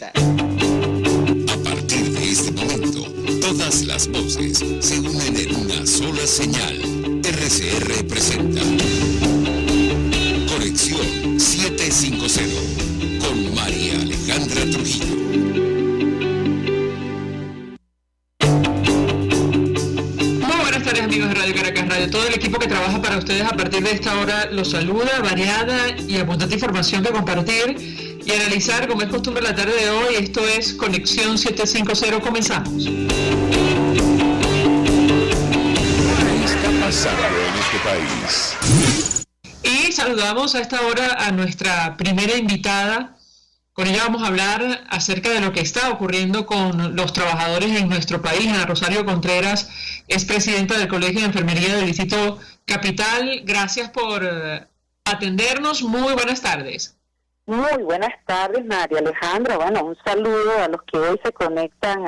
presenta. A partir de este momento, todas las voces se unen en una sola señal. RCR presenta Conexión 750 con María Alejandra Trujillo. Amigos de Radio Caracas Radio, todo el equipo que trabaja para ustedes a partir de esta hora los saluda, variada y abundante información que compartir y analizar como es costumbre la tarde de hoy. Esto es Conexión 750, comenzamos. ¿Qué está pasando en este país? Y saludamos a esta hora a nuestra primera invitada. Con ella vamos a hablar acerca de lo que está ocurriendo con los trabajadores en nuestro país. Ana Rosario Contreras es presidenta del Colegio de Enfermería del Distrito Capital. Gracias por atendernos. Muy buenas tardes. Muy buenas tardes, María Alejandra. Bueno, un saludo a los que hoy se conectan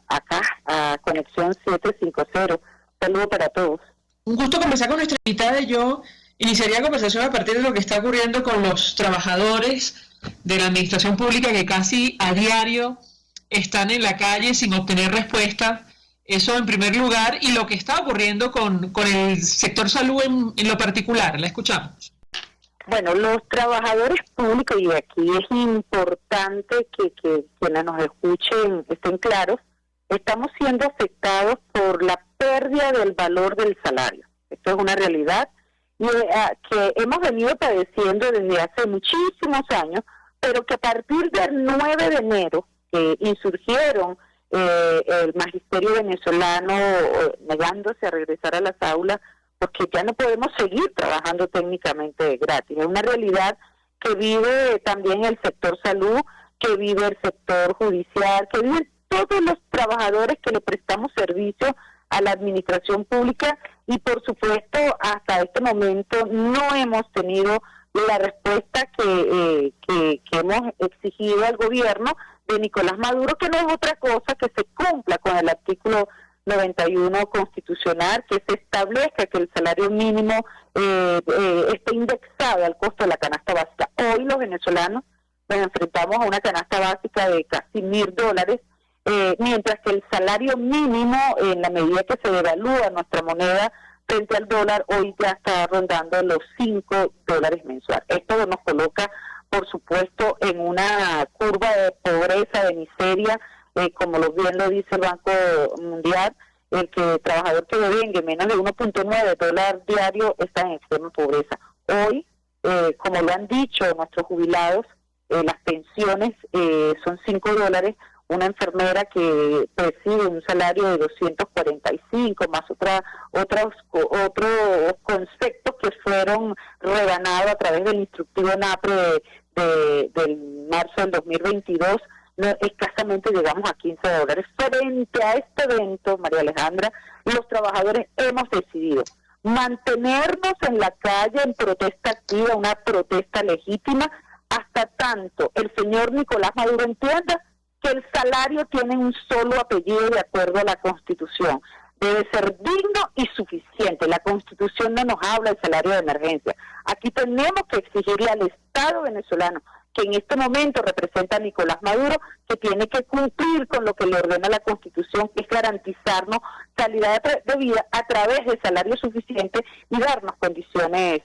acá a Conexión 750. Saludo para todos. Un gusto conversar con nuestra invitada. Yo iniciaría la conversación a partir de lo que está ocurriendo con los trabajadores de la administración pública que casi a diario están en la calle sin obtener respuesta. Eso en primer lugar, y lo que está ocurriendo con el sector salud en lo particular. La escuchamos. Bueno, los trabajadores públicos, y aquí es importante que quienes nos escuchen estén claros, estamos siendo afectados por la pérdida del valor del salario. Esto es una realidad y que hemos venido padeciendo desde hace muchísimos años, pero que a partir del 9 de enero insurgieron el magisterio venezolano negándose a regresar a las aulas, porque ya no podemos seguir trabajando técnicamente gratis. Es una realidad que vive también el sector salud, que vive el sector judicial, que viven todos los trabajadores que le prestamos servicio a la administración pública, y por supuesto hasta este momento no hemos tenido la respuesta que hemos exigido al gobierno de Nicolás Maduro, que no es otra cosa que se cumpla con el artículo 91 constitucional, que se establezca que el salario mínimo esté indexado al costo de la canasta básica. Hoy los venezolanos nos enfrentamos a una canasta básica de casi $1,000, mientras que el salario mínimo, en la medida que se devalúa nuestra moneda frente al dólar, hoy ya está rondando los $5 mensuales. Esto nos coloca, por supuesto, en una curva de pobreza, de miseria, como bien lo dice el Banco Mundial. El trabajador que devenga menos de $1.9 diario está en extrema pobreza. Hoy, como lo han dicho nuestros jubilados, las pensiones son $5. Una enfermera que percibe un salario de 245, más otros conceptos que fueron rebanados a través del instructivo NAPRE del marzo del 2022, escasamente llegamos a $15. Frente a este evento, María Alejandra, los trabajadores hemos decidido mantenernos en la calle en protesta activa, una protesta legítima, hasta tanto el señor Nicolás Maduro entienda que el salario tiene un solo apellido de acuerdo a la Constitución. Debe ser digno y suficiente. La Constitución no nos habla del salario de emergencia. Aquí tenemos que exigirle al Estado venezolano, que en este momento representa a Nicolás Maduro, que tiene que cumplir con lo que le ordena la Constitución, que es garantizarnos calidad de vida a través de salario suficiente y darnos condiciones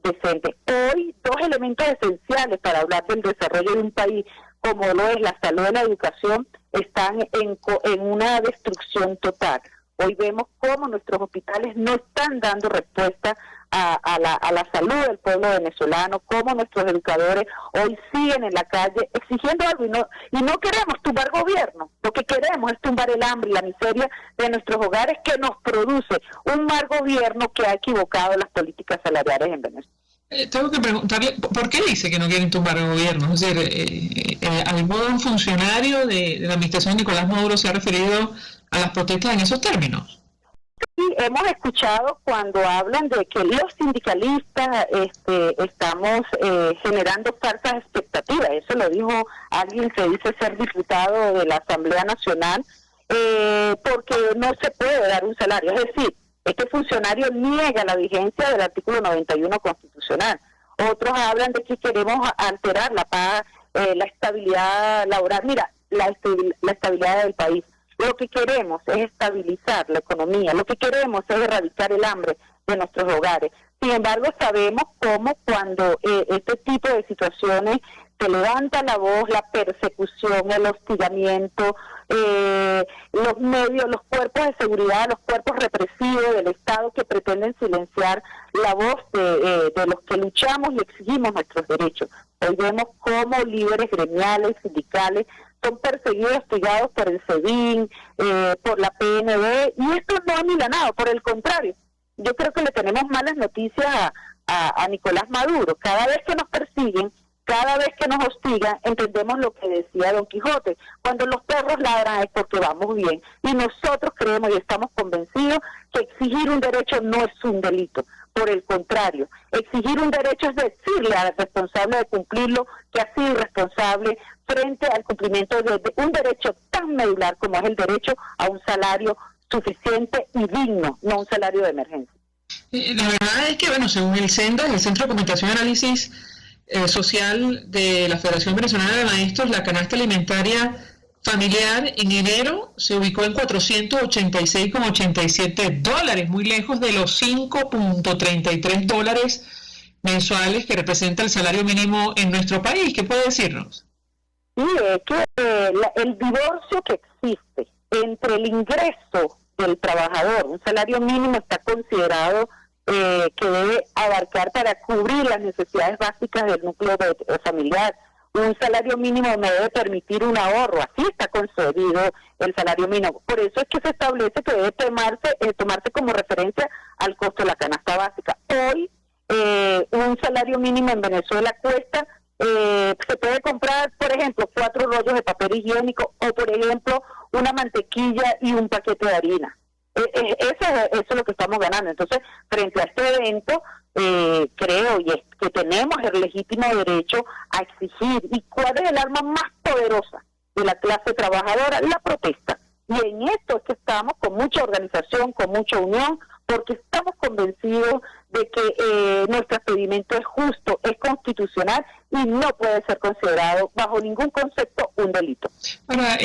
decentes. Hoy, dos elementos esenciales para hablar del desarrollo de un país, como lo es la salud y la educación, están en una destrucción total. Hoy vemos cómo nuestros hospitales no están dando respuesta a la salud del pueblo venezolano, cómo nuestros educadores hoy siguen en la calle exigiendo algo, y no queremos tumbar gobierno. Lo que queremos es tumbar el hambre y la miseria de nuestros hogares, que nos produce un mal gobierno que ha equivocado las políticas salariales en Venezuela. Tengo que preguntarle, ¿por qué dice que no quieren tumbar el gobierno? Es decir, ¿algún funcionario de la administración de Nicolás Maduro se ha referido a las protestas en esos términos? Sí, hemos escuchado cuando hablan de que los sindicalistas estamos generando falsas expectativas. Eso lo dijo alguien que dice ser diputado de la Asamblea Nacional, porque no se puede dar un salario. Es decir, este funcionario niega la vigencia del artículo 91 constitucional. Otros hablan de que queremos alterar la paga la estabilidad laboral. Mira, la estabilidad del país. Lo que queremos es estabilizar la economía, lo que queremos es erradicar el hambre de nuestros hogares. Sin embargo, sabemos cómo cuando este tipo de situaciones se levanta la voz, la persecución, el hostigamiento, los medios, los cuerpos de seguridad, los cuerpos represivos del Estado que pretenden silenciar la voz de los que luchamos y exigimos nuestros derechos. Hoy vemos cómo líderes gremiales, sindicales, son perseguidos, hostigados por el SEBIN, por la PNB, y esto no ha milanado, por el contrario. Yo creo que le tenemos malas noticias a Nicolás Maduro. Cada vez que nos persiguen, cada vez que nos hostigan, entendemos lo que decía Don Quijote: cuando los perros ladran es porque vamos bien. Y nosotros creemos y estamos convencidos que exigir un derecho no es un delito. Por el contrario, exigir un derecho es decirle al responsable de cumplirlo que ha sido irresponsable frente al cumplimiento de un derecho tan medular como es el derecho a un salario suficiente y digno, no un salario de emergencia. La verdad es que, bueno, según el CENDA, el Centro de Documentación y Análisis Social de la Federación Venezolana de Maestros, la canasta alimentaria familiar en enero se ubicó en $486,87, muy lejos de los $5.33 mensuales que representa el salario mínimo en nuestro país. ¿Qué puede decirnos? Sí, es que el divorcio que existe entre el ingreso del trabajador, un salario mínimo está considerado que debe abarcar para cubrir las necesidades básicas del núcleo familiar. Un salario mínimo me debe permitir un ahorro, así está concebido el salario mínimo. Por eso es que se establece que debe tomarse como referencia al costo de la canasta básica. Hoy, un salario mínimo en Venezuela cuesta, se puede comprar, por ejemplo, 4 rollos de papel higiénico o, por ejemplo, una mantequilla y un paquete de harina. Eso es lo que estamos ganando. Entonces, frente a este evento, creo que tenemos el legítimo derecho a exigir. ¿Y cuál es el arma más poderosa de la clase trabajadora? La protesta. Y en esto es que estamos con mucha organización, con mucha unión, porque estamos convencidos de que nuestro pedimento es justo, es constitucional y no puede ser considerado bajo ningún concepto un delito. Ahora,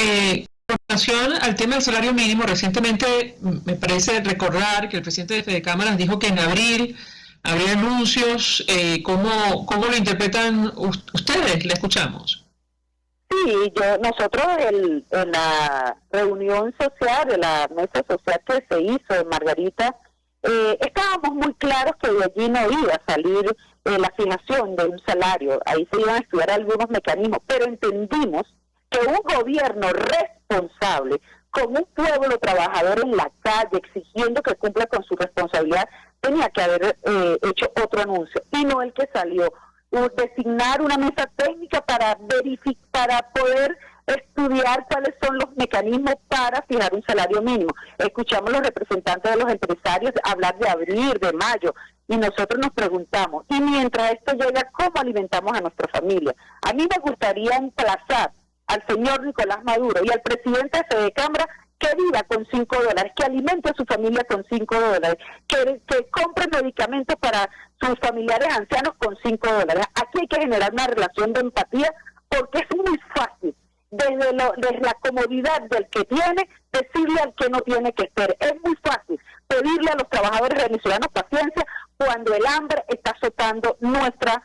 con relación al tema del salario mínimo, recientemente me parece recordar que el presidente de Fedecámaras dijo que en abril habría anuncios. ¿Cómo lo interpretan ustedes? Le escuchamos. Sí, nosotros en la reunión social, de la mesa social que se hizo en Margarita, estábamos muy claros que de allí no iba a salir la fijación de un salario. Ahí se iban a estudiar algunos mecanismos, pero entendimos que un gobierno responsable, con un pueblo trabajador en la calle exigiendo que cumpla con su responsabilidad, tenía que haber hecho otro anuncio, y no el que salió, designar una mesa técnica para poder estudiar cuáles son los mecanismos para fijar un salario mínimo. Escuchamos a los representantes de los empresarios hablar de abril, de mayo, y nosotros nos preguntamos, y mientras esto llega, ¿cómo alimentamos a nuestra familia? A mí me gustaría emplazar al señor Nicolás Maduro y al presidente de Fedecámara que viva con $5, que alimente a su familia con $5, que compre medicamentos para sus familiares ancianos con $5. Aquí hay que generar una relación de empatía, porque es muy fácil, desde la comodidad del que tiene, decirle al que no tiene que ser. Es muy fácil pedirle a los trabajadores venezolanos paciencia cuando el hambre está azotando nuestras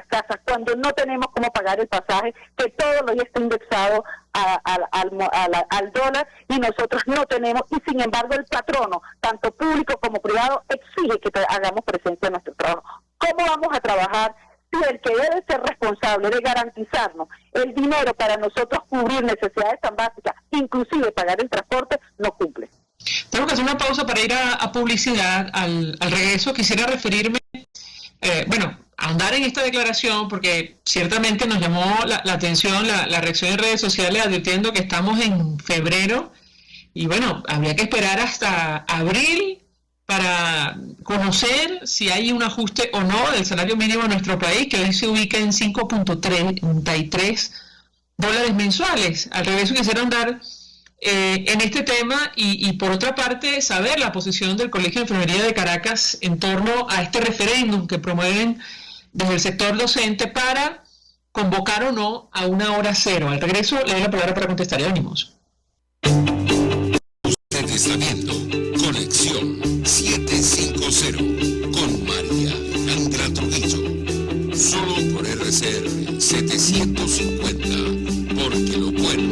casas, cuando no tenemos cómo pagar el pasaje, que todos los días está indexado al dólar, y nosotros no tenemos, y sin embargo el patrono, tanto público como privado, exige que hagamos presencia en nuestro trabajo. ¿Cómo vamos a trabajar si el que debe ser responsable de garantizarnos el dinero para nosotros cubrir necesidades tan básicas, inclusive pagar el transporte, no cumple? Tengo que hacer una pausa para ir a publicidad. Al regreso quisiera referirme, ahondar en esta declaración, porque ciertamente nos llamó la atención la reacción en redes sociales advirtiendo que estamos en febrero y bueno, habría que esperar hasta abril para conocer si hay un ajuste o no del salario mínimo en nuestro país, que hoy se ubica en $5.33 mensuales. Al regreso quisiera andar en este tema y por otra parte saber la posición del Colegio de Enfermería de Caracas en torno a este referéndum que promueven desde el sector docente para convocar o no a una hora cero. Al regreso le doy la palabra para contestar. Ánimos. Usted está viendo Conexión 750 con María Alejandra Trujillo. Solo por RCR 750, porque lo bueno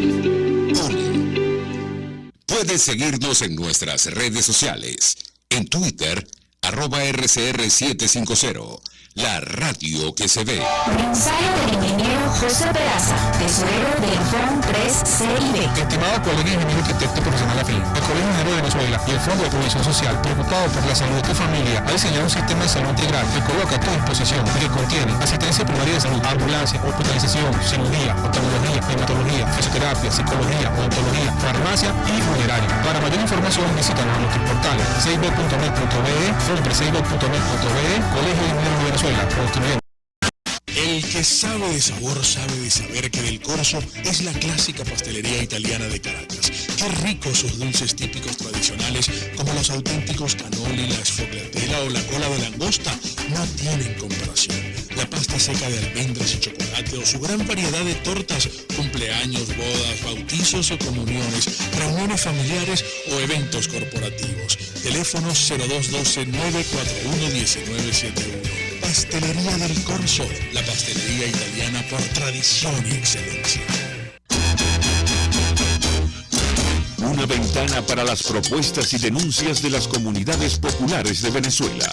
une. Puedes seguirnos en nuestras redes sociales. En Twitter, @RCR750. La radio que se ve. Mensaje del ingeniero José Peraza, tesorero del FON 3CIB. Estimado colega ingeniero arquitecto profesional afín, el Colegio Ingeniero de Venezuela y el Fondo de Previsión Social, preocupado por la salud de tu familia, ha diseñado un sistema de salud integral que coloca a tu disposición y que contiene asistencia primaria de salud, ambulancia, hospitalización, cirugía, oftalmología, hematología, fisioterapia, psicología, odontología, farmacia y funeraria. Para mayor información visítanos en nuestros portales cib.net.be, fompreseibo.net.be, Colegio de Ingenieros de Venezuela, construyendo. El que sabe de sabor sabe de saber que Del Corso es la clásica pastelería italiana de Caracas. Qué ricos sus dulces típicos tradicionales, como los auténticos cannoli, la sfogliatella o la cola de langosta, no tienen comparación. La pasta seca de almendras y chocolate o su gran variedad de tortas, cumpleaños, bodas, bautizos o comuniones, reuniones familiares o eventos corporativos. Teléfonos 0212-941-1971. Pastelería Del Corso, la pastelería italiana por tradición y excelencia. Una ventana para las propuestas y denuncias de las comunidades populares de Venezuela.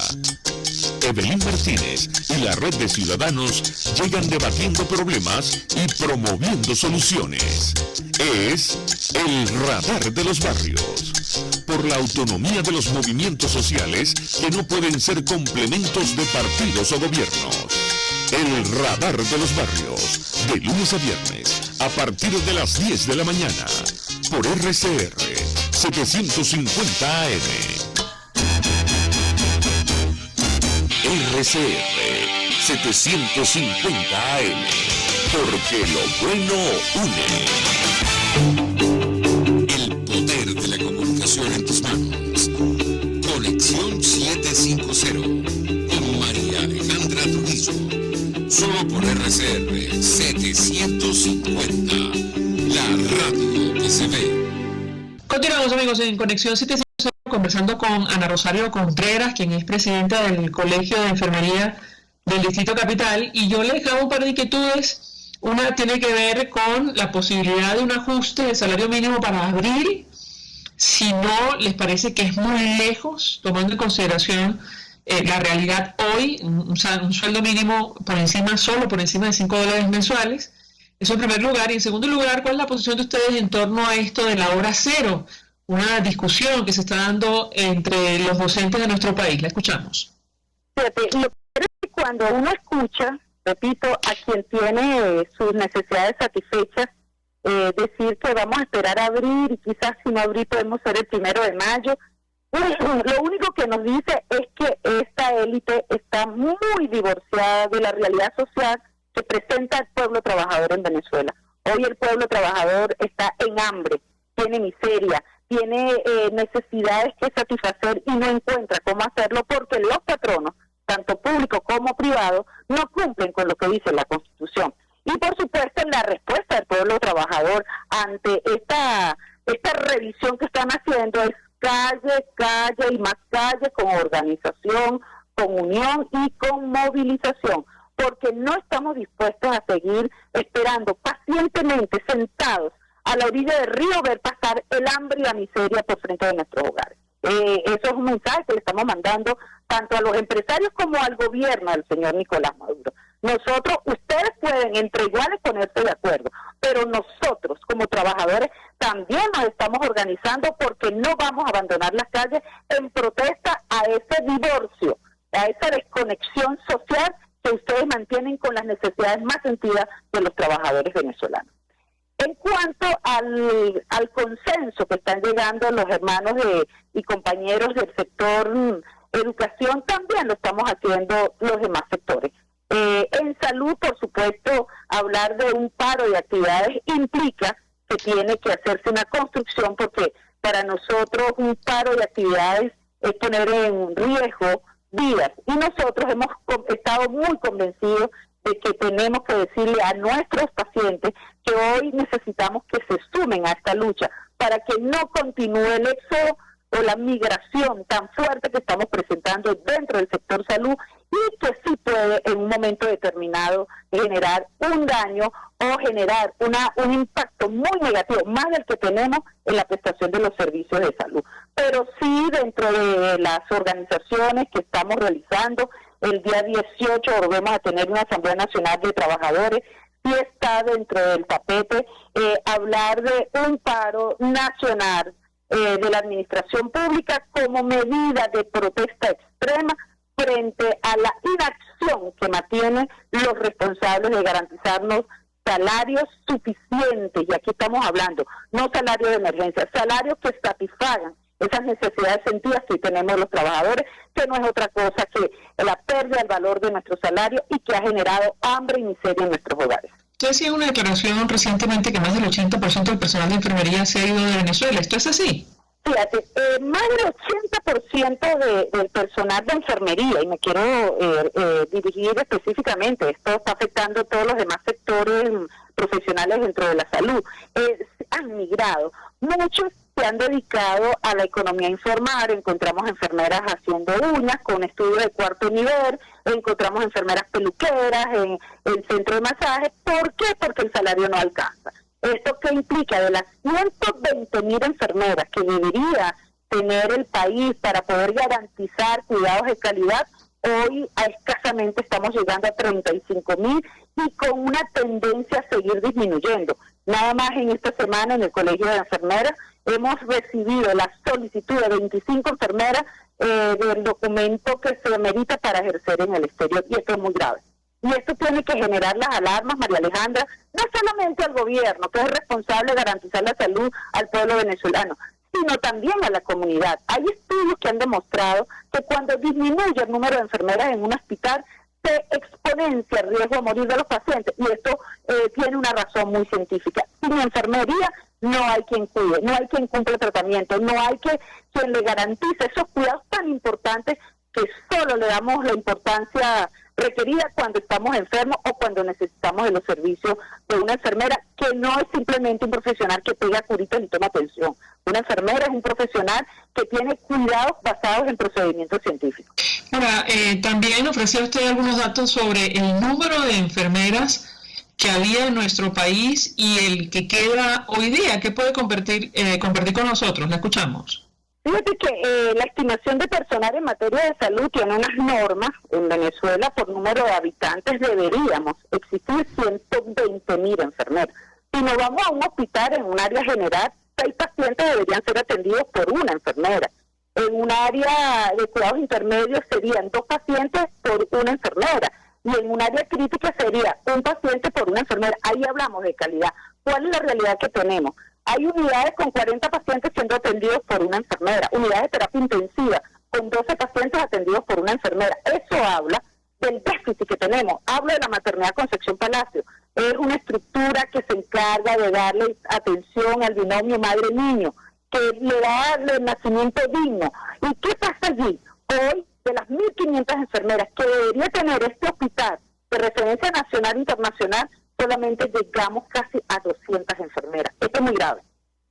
Evelyn Martínez y la red de ciudadanos llegan debatiendo problemas y promoviendo soluciones. Es el Radar de los Barrios. Por la autonomía de los movimientos sociales que no pueden ser complementos de partidos o gobiernos. El Radar de los Barrios, de lunes a viernes, a partir de las 10 de la mañana, por RCR 750 AM. RCR 750 AM, porque lo bueno une. El poder de la comunicación en tus manos. Conexión 750 con María Alejandra Trujillo. Solo por RCR 750, la radio que se ve. Continuamos, amigos, en Conexión 750 conversando con Ana Rosario Contreras, quien es presidenta del Colegio de Enfermería del Distrito Capital, y yo le dejaba un par de inquietudes. Una tiene que ver con la posibilidad de un ajuste del salario mínimo para abril, si no les parece que es muy lejos, tomando en consideración la realidad hoy, un sueldo mínimo solo por encima de $5 mensuales. Eso en primer lugar. Y en segundo lugar, ¿cuál es la posición de ustedes en torno a esto de la hora cero? Una discusión que se está dando entre los docentes de nuestro país. La escuchamos. Fíjate, lo que es que cuando uno escucha, repito, a quien tiene sus necesidades satisfechas, decir que vamos a esperar a abril y quizás si no abril podemos ser el 1 de mayo, lo único que nos dice es que esta élite está muy divorciada de la realidad social que presenta el pueblo trabajador en Venezuela. Hoy el pueblo trabajador está en hambre, tiene miseria, tiene necesidades que satisfacer y no encuentra cómo hacerlo porque los patronos, tanto públicos como privados, no cumplen con lo que dice la Constitución. Y por supuesto la respuesta del pueblo trabajador ante esta revisión que están haciendo es calle y más calle, con organización, con unión y con movilización, porque no estamos dispuestos a seguir esperando pacientemente sentados a la orilla del río ver pasar el hambre y la miseria por frente de nuestros hogares. Eso es un mensaje que le estamos mandando tanto a los empresarios como al gobierno del señor Nicolás Maduro. Nosotros, ustedes pueden entre iguales ponerse de acuerdo, pero nosotros como trabajadores también nos estamos organizando porque no vamos a abandonar las calles en protesta a ese divorcio, a esa desconexión social que ustedes mantienen con las necesidades más sentidas de los trabajadores venezolanos. En cuanto al consenso que están llegando los hermanos y compañeros del sector educación, también lo estamos haciendo los demás sectores. En salud, por supuesto, hablar de un paro de actividades implica que tiene que hacerse una construcción, porque para nosotros un paro de actividades es poner en riesgo vidas. Y nosotros hemos estado muy convencidos que tenemos que decirle a nuestros pacientes que hoy necesitamos que se sumen a esta lucha para que no continúe el éxodo o la migración tan fuerte que estamos presentando dentro del sector salud y que sí puede en un momento determinado generar un daño o generar un impacto muy negativo, más del que tenemos en la prestación de los servicios de salud. Pero sí, dentro de las organizaciones que estamos realizando, el día 18 volvemos a tener una Asamblea Nacional de Trabajadores, sí está dentro del tapete hablar de un paro nacional de la administración pública como medida de protesta extrema frente a la inacción que mantienen los responsables de garantizarnos salarios suficientes, y aquí estamos hablando, no salarios de emergencia, salarios que satisfagan esas necesidades sentidas que tenemos los trabajadores, que no es otra cosa que la pérdida del valor de nuestro salario y que ha generado hambre y miseria en nuestros hogares. Usted hacía una declaración recientemente que más del 80% del personal de enfermería se ha ido de Venezuela. ¿Esto es así? Fíjate, más del 80% del personal de enfermería, y me quiero dirigir específicamente, esto está afectando a todos los demás sectores profesionales dentro de la salud, han migrado. Muchos se han dedicado a la economía informal, encontramos enfermeras haciendo uñas con estudios de cuarto nivel, encontramos enfermeras peluqueras en el centro de masaje. ¿Por qué? Porque el salario no alcanza. ¿Esto qué implica? De las 120.000 enfermeras que debería tener el país para poder garantizar cuidados de calidad, hoy escasamente estamos llegando a 35.000 y con una tendencia a seguir disminuyendo. Nada más en esta semana en el Colegio de Enfermeras hemos recibido la solicitud de 25 enfermeras del documento que se amerita para ejercer en el exterior, y esto es muy grave. Y esto tiene que generar las alarmas, María Alejandra, no solamente al gobierno, que es responsable de garantizar la salud al pueblo venezolano, sino también a la comunidad. Hay estudios que han demostrado que cuando disminuye el número de enfermeras en un hospital, se exponencia el riesgo de morir de los pacientes, y esto tiene una razón muy científica. Sin enfermería no hay quien cuide, no hay quien cumpla el tratamiento, no hay quien le garantice esos cuidados tan importantes que solo le damos la importancia requerida cuando estamos enfermos o cuando necesitamos de los servicios de una enfermera, que no es simplemente un profesional que pega curitas y toma atención. Una enfermera es un profesional que tiene cuidados basados en procedimientos científicos. Ahora, también ofrecía usted algunos datos sobre el número de enfermeras que había en nuestro país y el que queda hoy día. ¿Qué puede compartir con nosotros? La escuchamos. Fíjate que la estimación de personal en materia de salud tiene unas normas. En Venezuela, por número de habitantes, deberíamos existir 120.000 enfermeros. Si nos vamos a un hospital en un área general, 6 pacientes deberían ser atendidos por una enfermera. En un área de cuidados intermedios serían 2 pacientes por una enfermera. Y en un área crítica sería un paciente por una enfermera. Ahí hablamos de calidad. ¿Cuál es la realidad que tenemos? Hay unidades con 40 pacientes siendo atendidos por una enfermera, unidades de terapia intensiva con 12 pacientes atendidos por una enfermera. Eso habla del déficit que tenemos. Hablo de la maternidad Concepción Palacio. Es una estructura que se encarga de darle atención al binomio madre-niño, que le da el nacimiento digno. ¿Y qué pasa allí? Hoy, de las 1.500 enfermeras que debería tener este hospital de referencia nacional e internacional, solamente llegamos casi a 200 enfermeras. Esto es muy grave.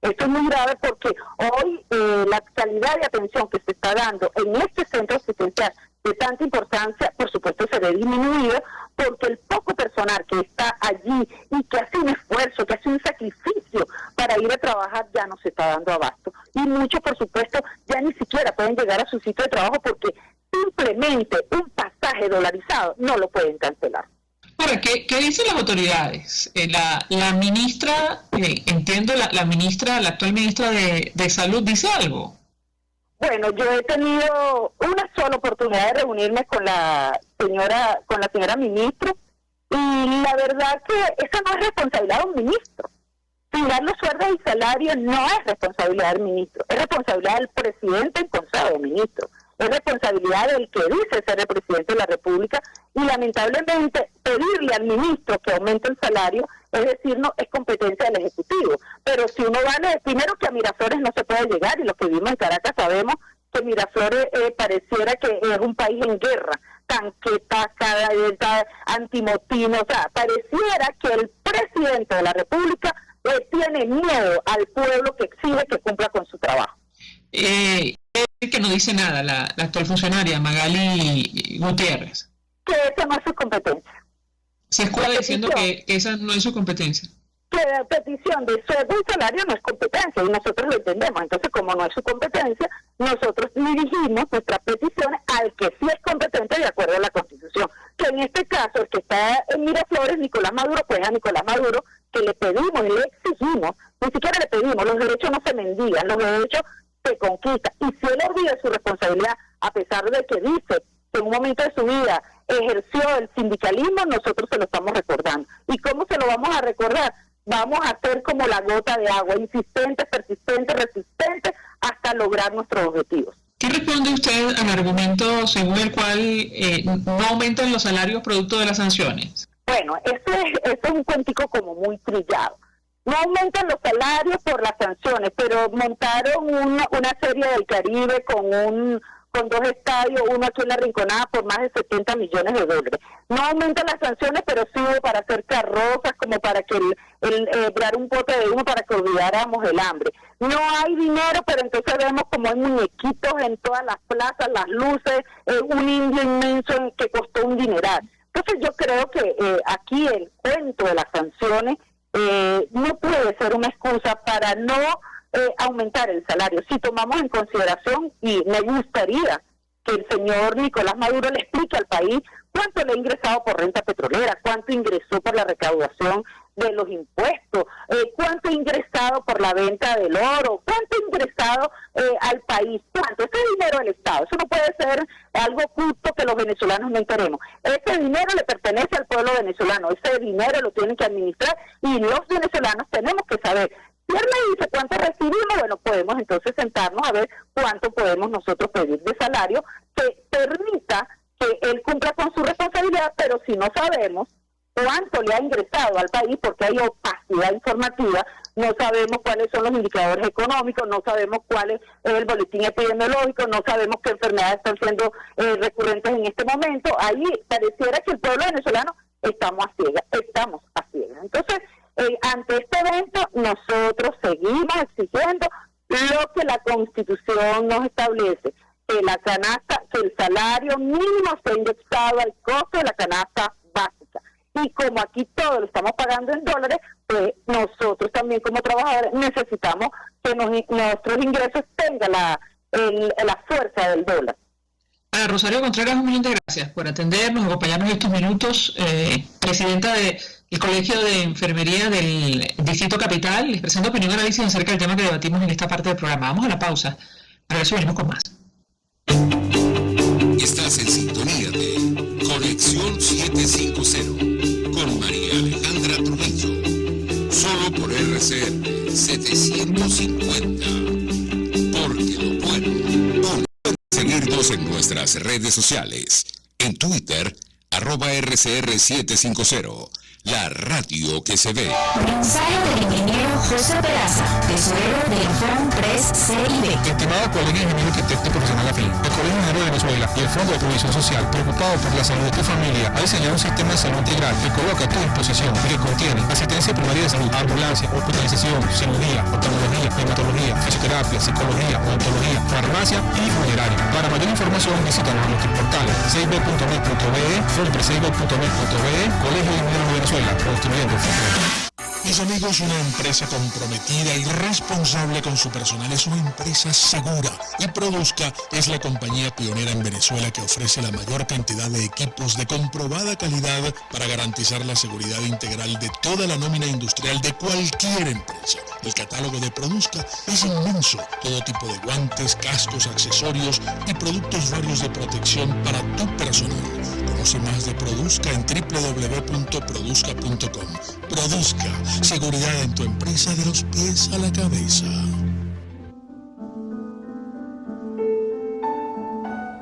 Esto es muy grave porque hoy la calidad de atención que se está dando en este centro asistencial de tanta importancia, por supuesto, se ve disminuido porque el poco personal que está allí y que hace un esfuerzo, que hace un sacrificio para ir a trabajar, ya no se está dando abasto. Y muchos, por supuesto, ya ni siquiera pueden llegar a su sitio de trabajo porque simplemente un pasaje dolarizado no lo pueden cancelar. Ahora, ¿qué dicen las autoridades? La ministra, entiendo, la actual ministra de Salud, ¿dice algo? Bueno, yo he tenido una sola oportunidad de reunirme con la señora ministra, y la verdad que esa no es responsabilidad de un ministro. Fijar los sueldos y salarios no es responsabilidad del ministro, es responsabilidad del presidente en consejo de ministros. Es responsabilidad del que dice ser el presidente de la República, y lamentablemente pedirle al ministro que aumente el salario, es decir, no es competencia del Ejecutivo. Pero si uno vale, primero que a Miraflores no se puede llegar, y los que vivimos en Caracas sabemos que Miraflores pareciera que es un país en guerra, tanqueta, antimotino, o sea, pareciera que el presidente de la República tiene miedo al pueblo que exige que cumpla con su trabajo. Que no dice nada la actual funcionaria Magali Gutiérrez. Que esa no es su competencia. Se escuda diciendo que esa no es su competencia. Que la petición de sueldo y salario no es competencia, y nosotros lo entendemos. Entonces, como no es su competencia, nosotros dirigimos nuestras peticiones al que sí es competente de acuerdo a la Constitución. Que en este caso, el que está en Miraflores, Nicolás Maduro, pues a Nicolás Maduro, que le pedimos y le exigimos, ni siquiera le pedimos, los derechos no se mendigan, los derechos se conquistan. Y si él olvida su responsabilidad, a pesar de que dice que en un momento de su vida ejerció el sindicalismo, nosotros se lo estamos recordando. ¿Y cómo se lo vamos a recordar? Vamos a ser como la gota de agua, insistente, persistente, resistente, hasta lograr nuestros objetivos. ¿Qué responde usted al argumento según el cual no aumentan los salarios producto de las sanciones? Bueno, eso es un cuentico como muy trillado. No aumentan los salarios por las sanciones, pero montaron una serie del Caribe con dos estadios, uno aquí en La Rinconada por más de $70 millones. No aumentan las sanciones, pero sí para hacer carrozas, como para que dar un pote de humo para que olvidáramos el hambre. No hay dinero, pero entonces vemos como hay muñequitos en todas las plazas, las luces, un indio inmenso que costó un dineral. Entonces yo creo que aquí el cuento de las sanciones no puede ser una excusa para no aumentar el salario. Si tomamos en consideración, y me gustaría que el señor Nicolás Maduro le explique al país cuánto le ha ingresado por renta petrolera, cuánto ingresó por la recaudación de los impuestos, cuánto ha ingresado por la venta del oro, cuánto ha ingresado al país, cuánto. Ese es dinero del Estado, eso no puede ser algo oculto que los venezolanos no enteremos. Ese dinero le pertenece al pueblo venezolano, ese dinero lo tienen que administrar y los venezolanos tenemos que saber. Si él me dice cuánto recibimos, bueno, podemos entonces sentarnos a ver cuánto podemos nosotros pedir de salario que permita que él cumpla con su responsabilidad, pero si no sabemos cuánto le ha ingresado al país, porque hay opacidad informativa, no sabemos cuáles son los indicadores económicos, no sabemos cuál es el boletín epidemiológico, no sabemos qué enfermedades están siendo recurrentes en este momento. Ahí pareciera que el pueblo venezolano estamos a ciegas. Entonces, ante este evento, nosotros seguimos exigiendo lo que la Constitución nos establece, que la canasta, que el salario mínimo sea indexado al costo de la canasta básica. Y como aquí todo lo estamos pagando en dólares, pues nosotros también como trabajadores necesitamos que nuestros ingresos tengan la fuerza del dólar. Rosario Contreras, un millón de gracias por atendernos, acompañarnos estos minutos, presidenta del Colegio de Enfermería del Distrito Capital, expresando opinión y análisis acerca del tema que debatimos en esta parte del programa. Vamos a la pausa, para ver si venimos con más. Estás en sintonía de Conexión 750 con María Alejandra Trujillo, solo por RCN 750, porque lo bueno. Seguirnos en nuestras redes sociales, en Twitter, @RCR750, la radio que se ve. Mensaje del ingeniero José Peraza, tesorero del Fondo 3CIB. Estimado colega ingeniero arquitecto profesional afín, el Colegio Ingeniero de Venezuela y el Fondo de Provisión Social, preocupado por la salud de tu familia, ha diseñado un sistema de salud integral que coloca a tu disposición y que contiene asistencia primaria de salud, ambulancia, hospitalización, cirugía, oftalmología, hematología, fisioterapia, psicología, odontología, farmacia y funeraria. Para mayor información, visítanos en nuestro portal cib.net.be, frontrecib.net.be, Colegio Ingeniero de Venezuela, construyendo el futuro. Mis amigos, una empresa comprometida y responsable con su personal es una empresa segura, y Produzca es la compañía pionera en Venezuela que ofrece la mayor cantidad de equipos de comprobada calidad para garantizar la seguridad integral de toda la nómina industrial de cualquier empresa. El catálogo de Produzca es inmenso, todo tipo de guantes, cascos, accesorios y productos varios de protección para tu personal. Conoce más de Produzca en www.produzca.com. Produzca, seguridad en tu empresa de los pies a la cabeza.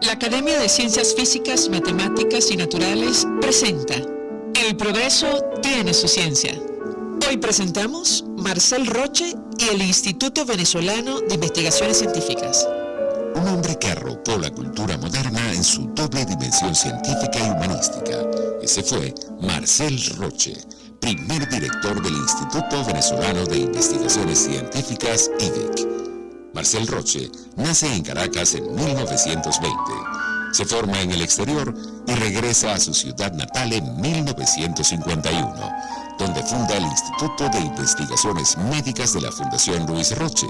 La Academia de Ciencias Físicas, Matemáticas y Naturales presenta El progreso tiene su ciencia. Hoy presentamos Marcel Roche y el Instituto Venezolano de Investigaciones Científicas. Un hombre que arropó la cultura moderna en su doble dimensión científica y humanística. Ese fue Marcel Roche, primer director del Instituto Venezolano de Investigaciones Científicas, IVIC. Marcel Roche nace en Caracas en 1920. Se forma en el exterior y regresa a su ciudad natal en 1951, donde funda el Instituto de Investigaciones Médicas de la Fundación Luis Roche.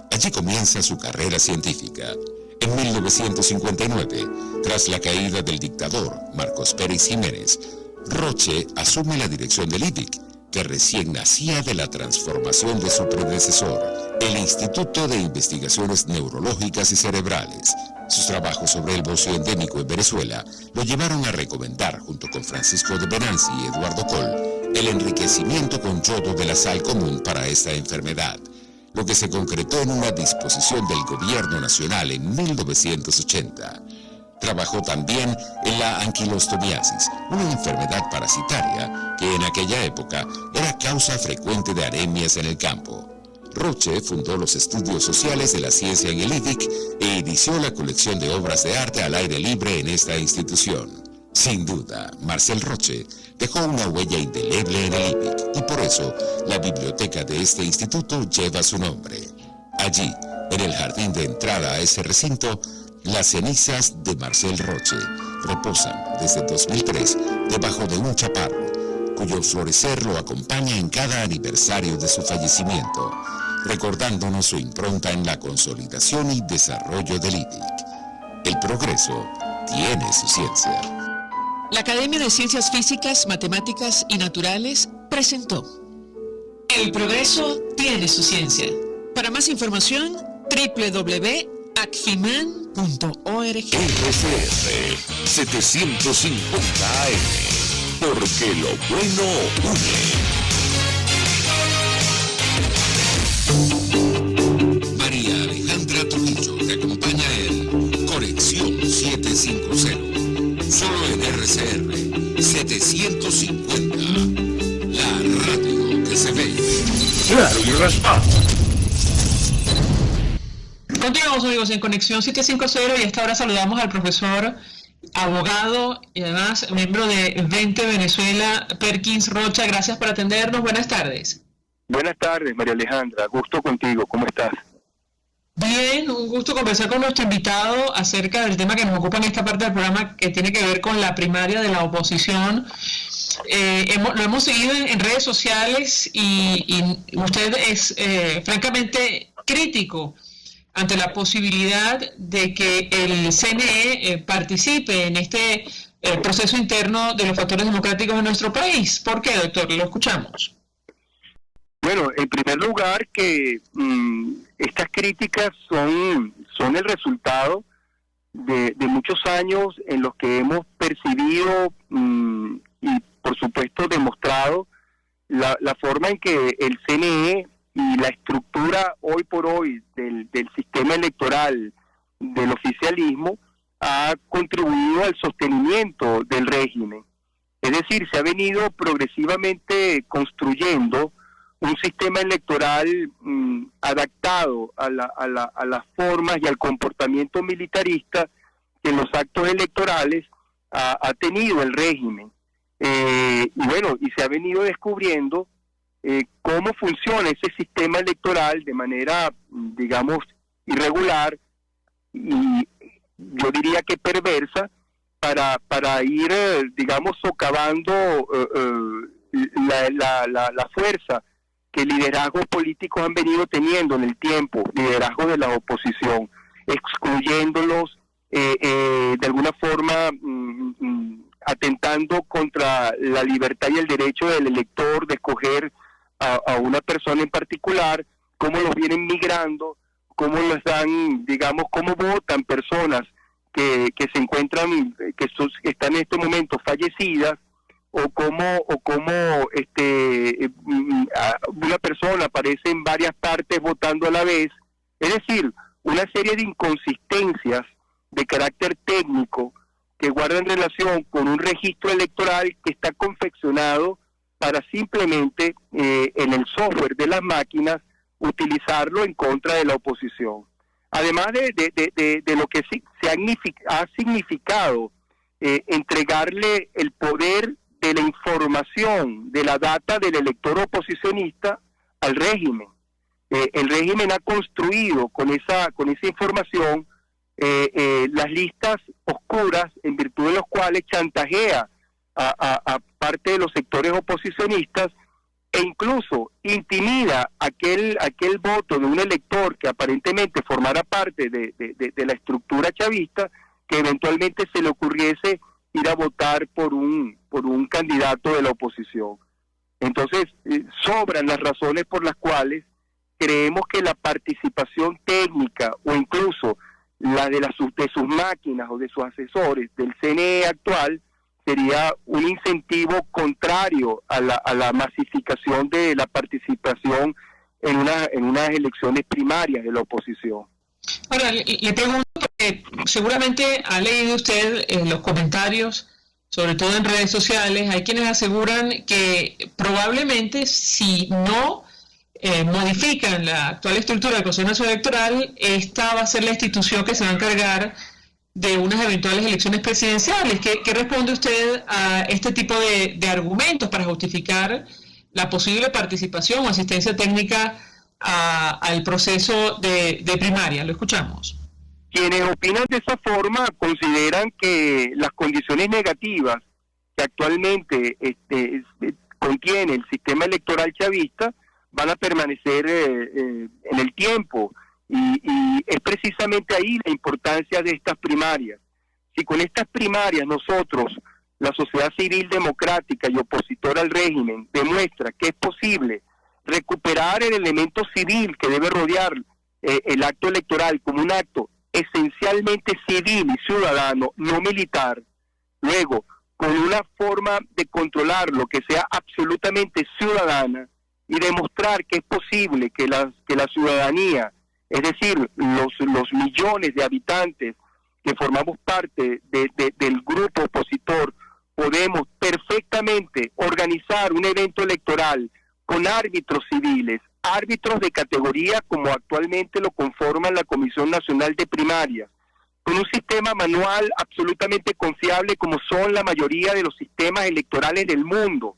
Allí comienza su carrera científica. En 1959, tras la caída del dictador Marcos Pérez Jiménez, Roche asume la dirección del IVIC, que recién nacía de la transformación de su predecesor, el Instituto de Investigaciones Neurológicas y Cerebrales. Sus trabajos sobre el bocio endémico en Venezuela lo llevaron a recomendar, junto con Francisco de Benanzi y Eduardo Coll, el enriquecimiento con yodo de la sal común para esta enfermedad, lo que se concretó en una disposición del Gobierno Nacional en 1980. Trabajó también en la anquilostomiasis, una enfermedad parasitaria que en aquella época era causa frecuente de anemias en el campo. Roche fundó los estudios sociales de la ciencia en el IVIC e inició la colección de obras de arte al aire libre en esta institución. Sin duda, Marcel Roche dejó una huella indeleble en el IVIC y por eso la biblioteca de este instituto lleva su nombre. Allí, en el jardín de entrada a ese recinto, las cenizas de Marcel Roche reposan desde 2003 debajo de un chaparro, cuyo florecer lo acompaña en cada aniversario de su fallecimiento, recordándonos su impronta en la consolidación y desarrollo del IVIC. El progreso tiene su ciencia. La Academia de Ciencias Físicas, Matemáticas y Naturales presentó El progreso tiene su ciencia. Para más información, www.acfiman.org. RCR 750 AM, porque lo bueno une. María Alejandra Trujillo te acompaña en Conexión 750. Solo en RCR 750, la radio que se ve. Claro y raspado. Continuamos, amigos, en Conexión 750 y a esta hora saludamos al profesor, abogado y además miembro de Vente Venezuela, Perkins Rocha. Gracias por atendernos. Buenas tardes. Buenas tardes, María Alejandra. Gusto contigo. ¿Cómo estás? Bien, un gusto conversar con nuestro invitado acerca del tema que nos ocupa en esta parte del programa, que tiene que ver con la primaria de la oposición. Lo hemos seguido en redes sociales y usted es francamente crítico ante la posibilidad de que el CNE participe en este proceso interno de los factores democráticos de nuestro país. ¿Por qué, doctor? Lo escuchamos. Bueno, en primer lugar, que estas críticas son el resultado de muchos años en los que hemos percibido y, por supuesto, demostrado la forma en que el CNE y la estructura hoy por hoy del sistema electoral del oficialismo ha contribuido al sostenimiento del régimen. Es decir, se ha venido progresivamente construyendo un sistema electoral adaptado a las formas y al comportamiento militarista que en los actos electorales ha tenido el régimen. Y bueno, y se ha venido descubriendo cómo funciona ese sistema electoral de manera, digamos, irregular y yo diría que perversa para ir, digamos, socavando la fuerza que liderazgos políticos han venido teniendo en el tiempo, liderazgos de la oposición, excluyéndolos de alguna forma, atentando contra la libertad y el derecho del elector de escoger a una persona en particular, cómo los vienen migrando, cómo los dan, digamos, cómo votan personas que se encuentran, que están en este momento fallecidas, o cómo una persona aparece en varias partes votando a la vez. Es decir, una serie de inconsistencias de carácter técnico que guardan relación con un registro electoral que está confeccionado para simplemente en el software de las máquinas utilizarlo en contra de la oposición. Además de lo que ha significado entregarle el poder de la información, de la data del elector oposicionista al régimen. El régimen ha construido con esa información las listas oscuras en virtud de los cuales chantajea a parte de los sectores oposicionistas e incluso intimida aquel voto de un elector que aparentemente formara parte de la estructura chavista, que eventualmente se le ocurriese ir a votar por un candidato de la oposición. Entonces, sobran las razones por las cuales creemos que la participación técnica o incluso la de sus máquinas o de sus asesores del CNE actual sería un incentivo contrario a la masificación de la participación en unas elecciones primarias de la oposición. Ahora, le pregunto, porque seguramente ha leído usted los comentarios, sobre todo en redes sociales. Hay quienes aseguran que probablemente si no modifican la actual estructura del Consejo Nacional Electoral, esta va a ser la institución que se va a encargar de unas eventuales elecciones presidenciales. ¿Qué responde usted a este tipo de argumentos para justificar la posible participación o asistencia técnica al proceso de primaria? Lo escuchamos. Quienes opinan de esa forma consideran que las condiciones negativas que actualmente contiene el sistema electoral chavista van a permanecer en el tiempo. Y es precisamente ahí la importancia de estas primarias. Si con estas primarias nosotros, la sociedad civil democrática y opositora al régimen, demuestra que es posible recuperar el elemento civil que debe rodear el acto electoral como un acto esencialmente civil y ciudadano, no militar, luego con una forma de controlarlo que sea absolutamente ciudadana y demostrar que es posible que la ciudadanía, es decir, los millones de habitantes que formamos parte del grupo opositor, podemos perfectamente organizar un evento electoral con árbitros civiles, árbitros de categoría como actualmente lo conforman la Comisión Nacional de Primarias, con un sistema manual absolutamente confiable como son la mayoría de los sistemas electorales del mundo.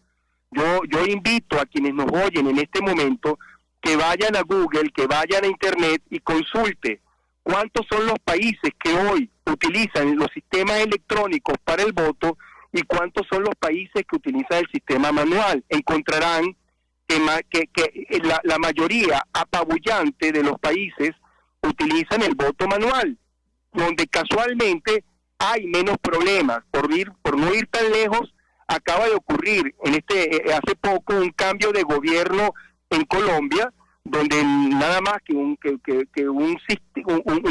Yo invito a quienes nos oyen en este momento que vayan a Google, que vayan a Internet y consulte cuántos son los países que hoy utilizan los sistemas electrónicos para el voto y cuántos son los países que utilizan el sistema manual. Encontrarán que la mayoría apabullante de los países utilizan el voto manual, donde casualmente hay menos problemas. Por no ir tan lejos, acaba de ocurrir hace poco un cambio de gobierno en Colombia, donde nada más que una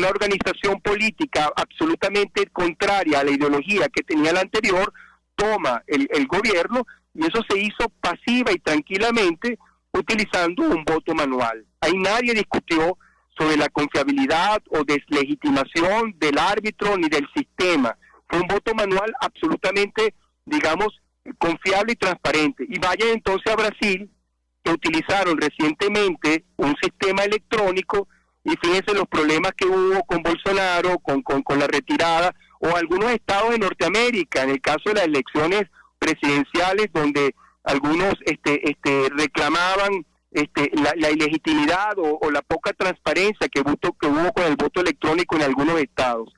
organización política absolutamente contraria a la ideología que tenía la anterior toma el gobierno, y eso se hizo pasiva y tranquilamente utilizando un voto manual. Ahí nadie discutió sobre la confiabilidad o deslegitimación del árbitro ni del sistema. Fue un voto manual absolutamente, digamos, confiable y transparente. Y vayan entonces a Brasil, que utilizaron recientemente un sistema electrónico, y fíjense los problemas que hubo con Bolsonaro, con la retirada, o algunos estados de Norteamérica, en el caso de las elecciones presidenciales, donde algunos reclamaban la ilegitimidad o la poca transparencia que hubo con el voto electrónico en algunos estados.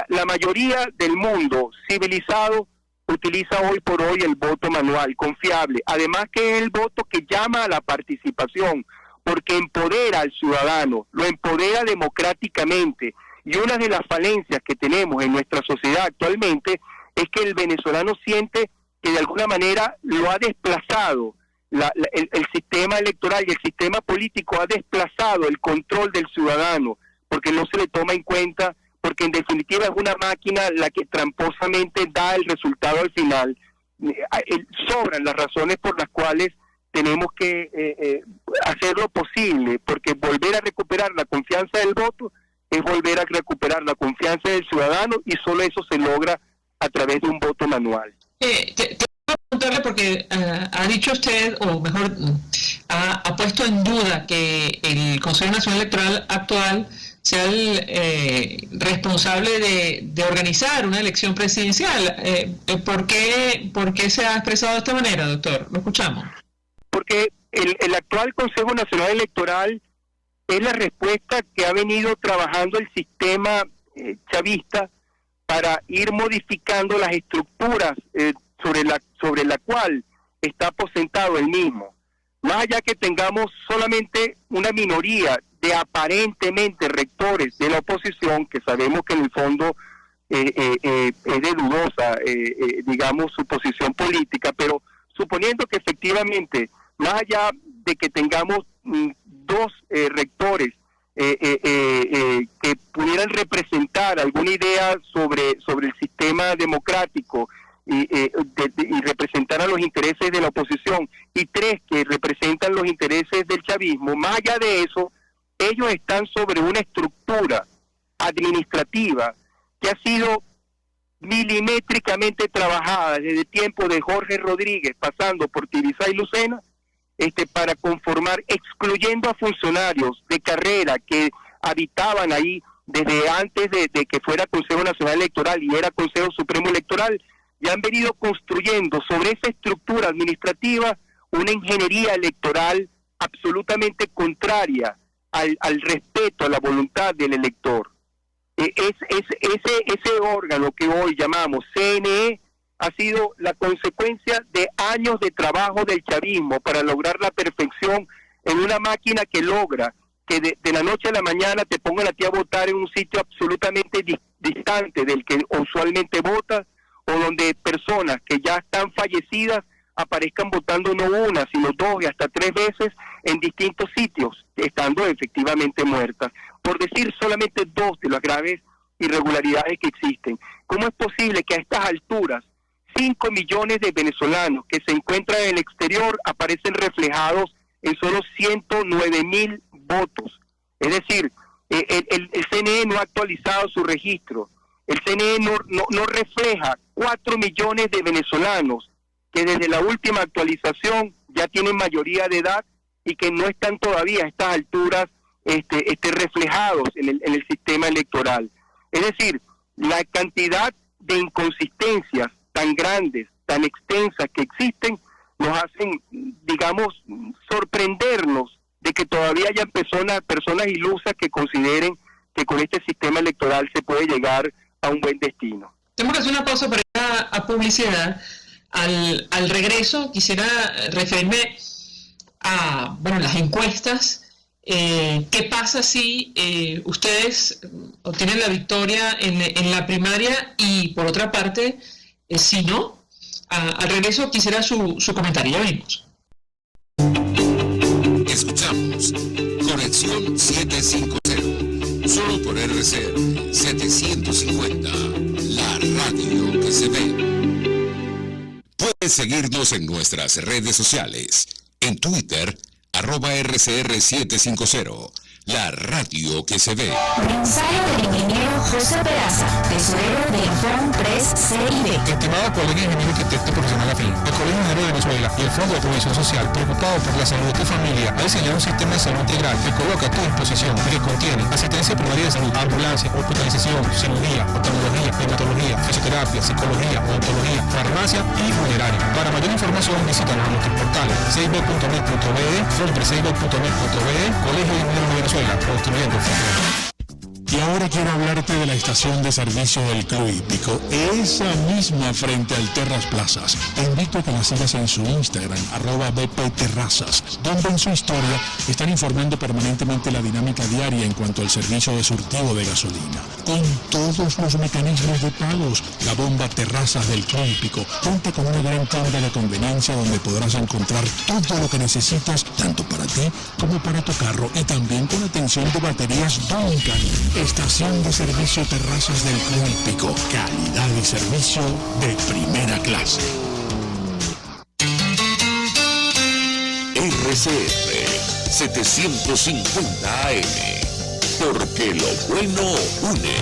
La mayoría del mundo civilizado utiliza hoy por hoy el voto manual, confiable, además que es el voto que llama a la participación, porque empodera al ciudadano, lo empodera democráticamente. Y una de las falencias que tenemos en nuestra sociedad actualmente es que el venezolano siente que de alguna manera lo ha desplazado, el sistema electoral y el sistema político ha desplazado el control del ciudadano, porque no se le toma en cuenta, porque en definitiva es una máquina la que tramposamente da el resultado al final. Sobran las razones por las cuales tenemos que hacer lo posible, porque volver a recuperar la confianza del voto es volver a recuperar la confianza del ciudadano, y solo eso se logra a través de un voto manual. Te voy a preguntarle porque ha dicho usted, o mejor, ha puesto en duda que el Consejo Nacional Electoral actual sea el responsable de organizar una elección presidencial. ¿Por qué se ha expresado de esta manera, doctor? Lo escuchamos. Porque el actual Consejo Nacional Electoral es la respuesta que ha venido trabajando el sistema chavista para ir modificando las estructuras sobre la cual está aposentado el mismo. Más allá que tengamos solamente una minoría de aparentemente rectores de la oposición, que sabemos que en el fondo es de dudosa, digamos, su posición política, pero suponiendo que efectivamente, más allá de que tengamos dos rectores que pudieran representar alguna idea sobre el sistema democrático y representar a los intereses de la oposición, y tres que representan los intereses del chavismo, más allá de eso, ellos están sobre una estructura administrativa que ha sido milimétricamente trabajada desde el tiempo de Jorge Rodríguez, pasando por Tibisay y Lucena, para conformar, excluyendo a funcionarios de carrera que habitaban ahí desde antes de que fuera Consejo Nacional Electoral y era Consejo Supremo Electoral, y han venido construyendo sobre esa estructura administrativa una ingeniería electoral absolutamente contraria al respeto a la voluntad del elector. Ese órgano que hoy llamamos CNE ha sido la consecuencia de años de trabajo del chavismo para lograr la perfección en una máquina que logra que de la noche a la mañana te pongan a ti a votar en un sitio absolutamente distante del que usualmente votas, o donde personas que ya están fallecidas aparezcan votando no una, sino dos y hasta tres veces en distintos sitios, estando efectivamente muertas. Por decir solamente dos de las graves irregularidades que existen. ¿Cómo es posible que a estas alturas 5 millones de venezolanos que se encuentran en el exterior aparecen reflejados en solo 109,000 votos? Es decir, el CNE no ha actualizado su registro. El CNE no refleja 4 millones de venezolanos que desde la última actualización ya tienen mayoría de edad y que no están todavía a estas alturas reflejados en el sistema electoral. Es decir, la cantidad de inconsistencias tan grandes, tan extensas que existen, nos hacen, digamos, sorprendernos de que todavía haya personas ilusas que consideren que con este sistema electoral se puede llegar a un buen destino. Tenemos que hacer una pausa para ir a publicidad. Al regreso quisiera referirme a las encuestas. ¿Qué pasa si ustedes obtienen la victoria en la primaria y por otra parte, si no? Al regreso quisiera su comentario. Ya venimos. Escuchamos Conexión 750, solo por RCR 750, la radio que se ve. Puedes seguirnos en nuestras redes sociales. En Twitter, @RCR750, la radio que se ve. Mensaje del ingeniero José Peraza, tesorero del Fondo 3CIB. Estimado colega ingeniero arquitecto profesional afín, el Colegio Ingeniero de Venezuela y el Fondo de Provisión Social, preocupado por la salud de tu familia, ha diseñado un sistema de salud integral que coloca a tu disposición y que contiene asistencia primaria de salud, ambulancia, hospitalización, cirugía, oftalmología, hematología, fisioterapia, psicología, odontología, farmacia y funeraria. Para mayor información visítanos en nuestros portales seibe.net.be, frontreseibe.net.be, Colegio Ingeniero de Venezuela, construyendo el futuro. Y ahora quiero hablarte de la estación de servicio del Club Hípico, esa misma frente al Terras Plazas. Te invito a que la sigas en su Instagram, @bpterrazas, donde en su historia están informando permanentemente la dinámica diaria en cuanto al servicio de surtido de gasolina. Con todos los mecanismos de pagos, la bomba Terrazas del Club Hípico cuenta con una gran tienda de conveniencia donde podrás encontrar todo lo que necesitas, tanto para ti como para tu carro, y también con atención de baterías Duncan. Estación de servicio Terrazas del Club Hípico. Calidad y servicio de primera clase. RCR 750 AM, porque lo bueno une.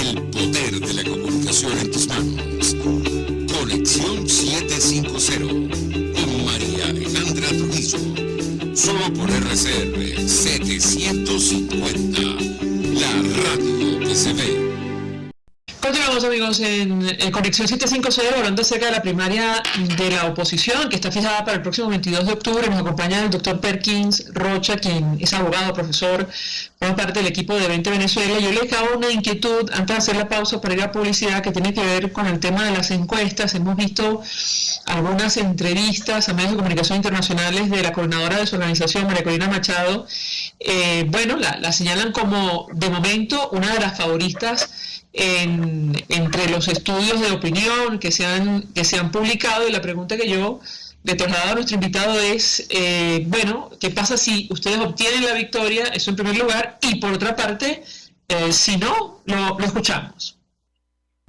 El poder de la comunicación en tus manos. Conexión 750 con María Alejandra Trujillo. Solo por RCR 750, la radio que se ve. Continuamos, amigos, en Conexión 750, hablando acerca de la primaria de la oposición, que está fijada para el próximo 22 de octubre. Nos acompaña el doctor Perkins Rocha, quien es abogado, profesor, forma parte del equipo de 20 Venezuela. Yo le dejaba una inquietud antes de hacer la pausa para ir a publicidad, que tiene que ver con el tema de las encuestas. Hemos visto algunas entrevistas a medios de comunicación internacionales de la coordinadora de su organización, María Corina Machado. La señalan como, de momento, una de las favoritas entre los estudios de opinión que se han publicado, y la pregunta que yo le traslado a nuestro invitado es, ¿qué pasa si ustedes obtienen la victoria? Eso en primer lugar, y por otra parte, si no, lo escuchamos.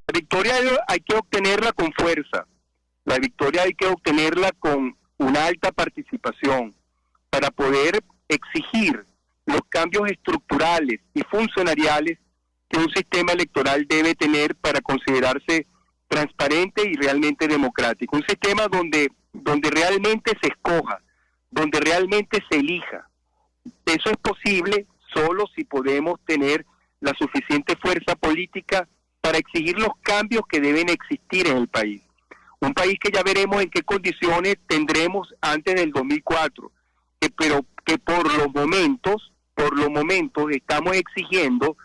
La victoria hay que obtenerla con fuerza, la victoria hay que obtenerla con una alta participación para poder exigir los cambios estructurales y funcionariales que un sistema electoral debe tener para considerarse transparente y realmente democrático. Un sistema donde realmente se escoja, donde realmente se elija. Eso es posible solo si podemos tener la suficiente fuerza política para exigir los cambios que deben existir en el país. Un país que ya veremos en qué condiciones tendremos antes del 2004, pero que por los momentos estamos exigiendo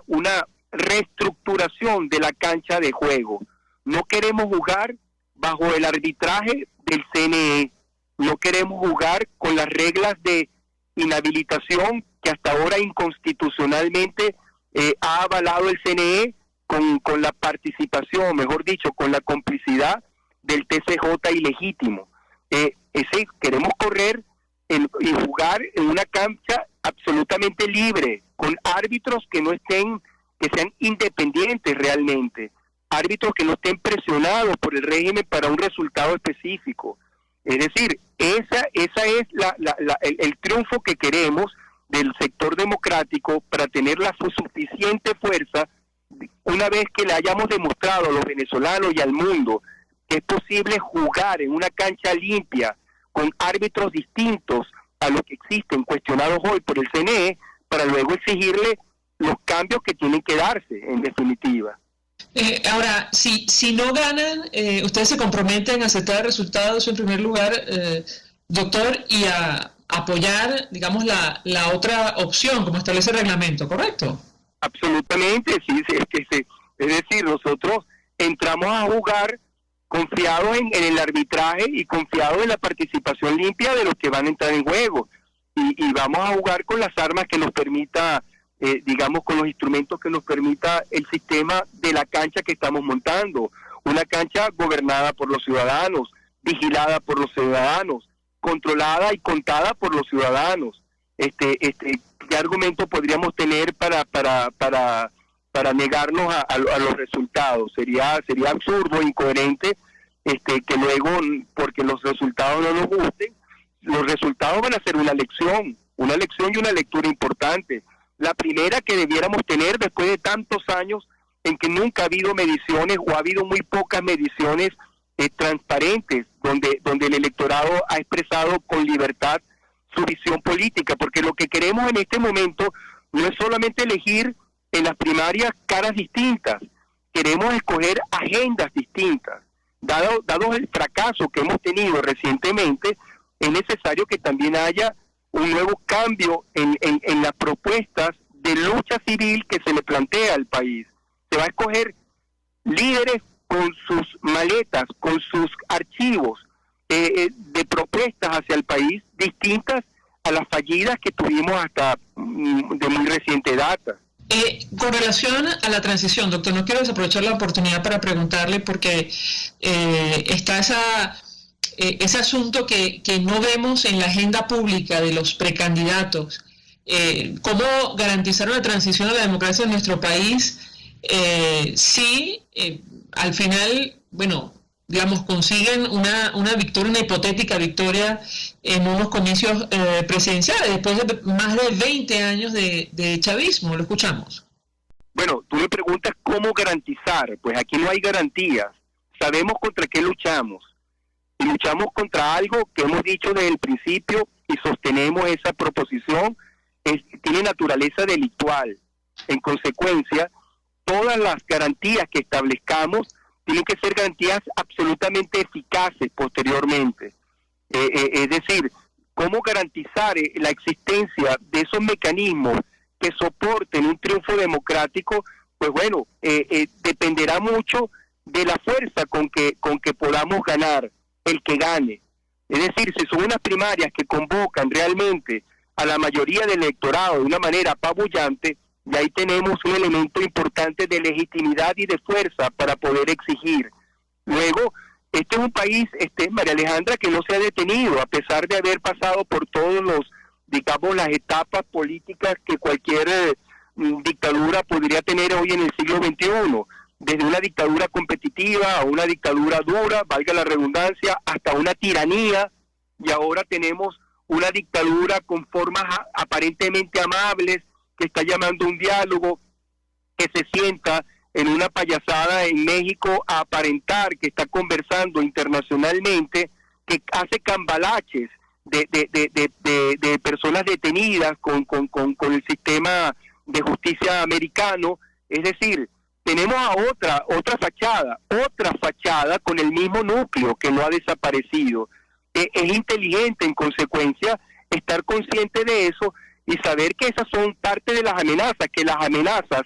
una reestructuración de la cancha de juego. No queremos jugar bajo el arbitraje del CNE, no queremos jugar con las reglas de inhabilitación que hasta ahora inconstitucionalmente ha avalado el CNE con la participación, mejor dicho, con la complicidad del TCJ ilegítimo. Queremos correr y jugar en una cancha absolutamente libre, con árbitros que sean independientes realmente, árbitros que no estén presionados por el régimen para un resultado específico. Es decir, esa es el triunfo que queremos del sector democrático para tener la suficiente fuerza, una vez que le hayamos demostrado a los venezolanos y al mundo que es posible jugar en una cancha limpia con árbitros distintos a los que existen, cuestionados hoy por el CNE, para luego exigirle los cambios que tienen que darse, en definitiva. Ahora, si no ganan, ustedes se comprometen a aceptar el resultado, eso en primer lugar, doctor, y a apoyar, digamos, la otra opción, como establece el reglamento, ¿correcto? Absolutamente, sí, es decir, nosotros entramos a jugar confiados en el arbitraje y confiados en la participación limpia de los que van a entrar en juego, y vamos a jugar con las armas que nos permita, con los instrumentos que nos permita el sistema de la cancha que estamos montando, una cancha gobernada por los ciudadanos, vigilada por los ciudadanos, controlada y contada por los ciudadanos. ¿Qué argumento podríamos tener para negarnos a los resultados? Sería absurdo, incoherente, que luego, porque los resultados no nos gusten, los resultados van a ser una lección y una lectura importante. La primera que debiéramos tener después de tantos años en que nunca ha habido mediciones, o ha habido muy pocas mediciones transparentes, donde el electorado ha expresado con libertad su visión política, porque lo que queremos en este momento no es solamente elegir en las primarias caras distintas, queremos escoger agendas distintas. Dado el fracaso que hemos tenido recientemente, es necesario que también haya un nuevo cambio en las propuestas de lucha civil que se le plantea al país. Se va a escoger líderes con sus maletas, con sus archivos de propuestas hacia el país distintas a las fallidas que tuvimos hasta de muy reciente data. Con relación a la transición, doctor, no quiero desaprovechar la oportunidad para preguntarle, porque está ese asunto que no vemos en la agenda pública de los precandidatos. ¿Cómo garantizar una transición a la democracia en nuestro país si al final, consiguen una victoria, una hipotética victoria en unos comicios presidenciales después de más de 20 años de chavismo? Lo escuchamos. Bueno, tú me preguntas cómo garantizar. Pues aquí no hay garantías. Sabemos contra qué luchamos. y luchamos contra algo que hemos dicho desde el principio y sostenemos esa proposición, tiene naturaleza delictual. En consecuencia, todas las garantías que establezcamos tienen que ser garantías absolutamente eficaces posteriormente. Es decir, cómo garantizar la existencia de esos mecanismos que soporten un triunfo democrático, pues bueno, dependerá mucho de la fuerza con que podamos ganar, el que gane. Es decir, si son unas primarias que convocan realmente a la mayoría del electorado de una manera apabullante, y ahí tenemos un elemento importante de legitimidad y de fuerza para poder exigir. Luego, este es un país, María Alejandra, que no se ha detenido, a pesar de haber pasado por todos las etapas políticas que cualquier dictadura podría tener hoy en el siglo XXI, desde una dictadura competitiva a una dictadura dura, valga la redundancia, hasta una tiranía, y ahora tenemos una dictadura con formas aparentemente amables, que está llamando un diálogo, que se sienta en una payasada en México a aparentar que está conversando internacionalmente, que hace cambalaches de personas detenidas con el sistema de justicia americano. Es decir, tenemos a otra fachada con el mismo núcleo que no ha desaparecido. Es inteligente, en consecuencia, estar consciente de eso y saber que esas son parte de las amenazas, que las amenazas,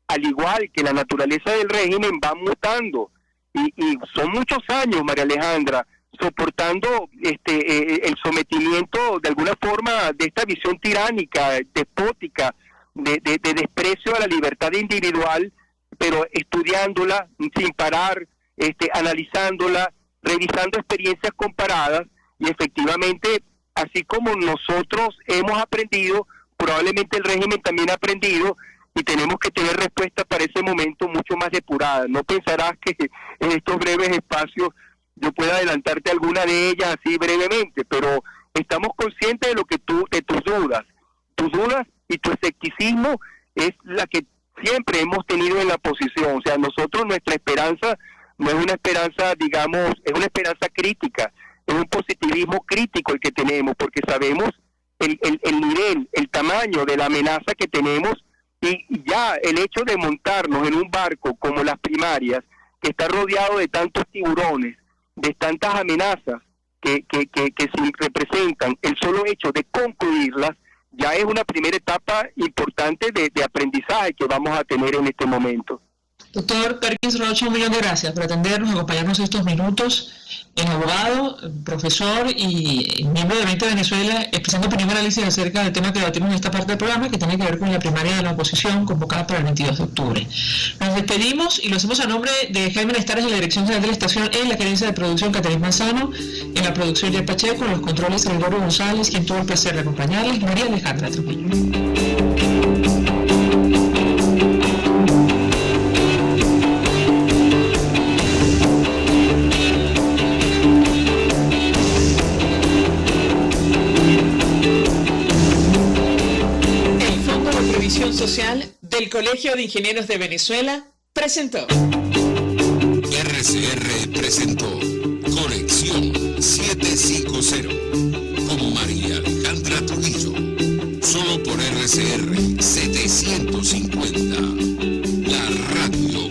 al igual que la naturaleza del régimen, van mutando. Y son muchos años, María Alejandra, soportando el sometimiento, de alguna forma, de esta visión tiránica, despótica, de desprecio a la libertad individual, pero estudiándola sin parar, analizándola, revisando experiencias comparadas, y efectivamente, así como nosotros hemos aprendido, probablemente el régimen también ha aprendido, y tenemos que tener respuestas para ese momento mucho más depuradas. No pensarás que en estos breves espacios yo pueda adelantarte alguna de ellas así brevemente, pero estamos conscientes de de tus dudas y tu escepticismo es la que siempre hemos tenido en la oposición. O sea, nosotros, nuestra esperanza no es una esperanza, digamos, es una esperanza crítica, es un positivismo crítico el que tenemos, porque sabemos el nivel, el tamaño de la amenaza que tenemos, y ya el hecho de montarnos en un barco como las primarias, que está rodeado de tantos tiburones, de tantas amenazas que se representan, el solo hecho de concluirlas, ya es una primera etapa importante de aprendizaje que vamos a tener en este momento. Doctor Perkins Roche, un millón de gracias por atendernos, acompañarnos estos minutos. Es abogado, profesor y miembro de 20 Venezuela, expresando opinión y análisis acerca del tema que debatimos en esta parte del programa, que tiene que ver con la primaria de la oposición convocada para el 22 de octubre. Nos despedimos y lo hacemos a nombre de Jaime Nestares, en la dirección general de la estación, en la gerencia de producción Catalina Manzano, en la producción Yer Pacheco, en los controles Gregorio González, quien tuvo el placer de acompañarles, María Alejandra Trujillo. Social del Colegio de Ingenieros de Venezuela presentó. RCR presentó Conexión 750.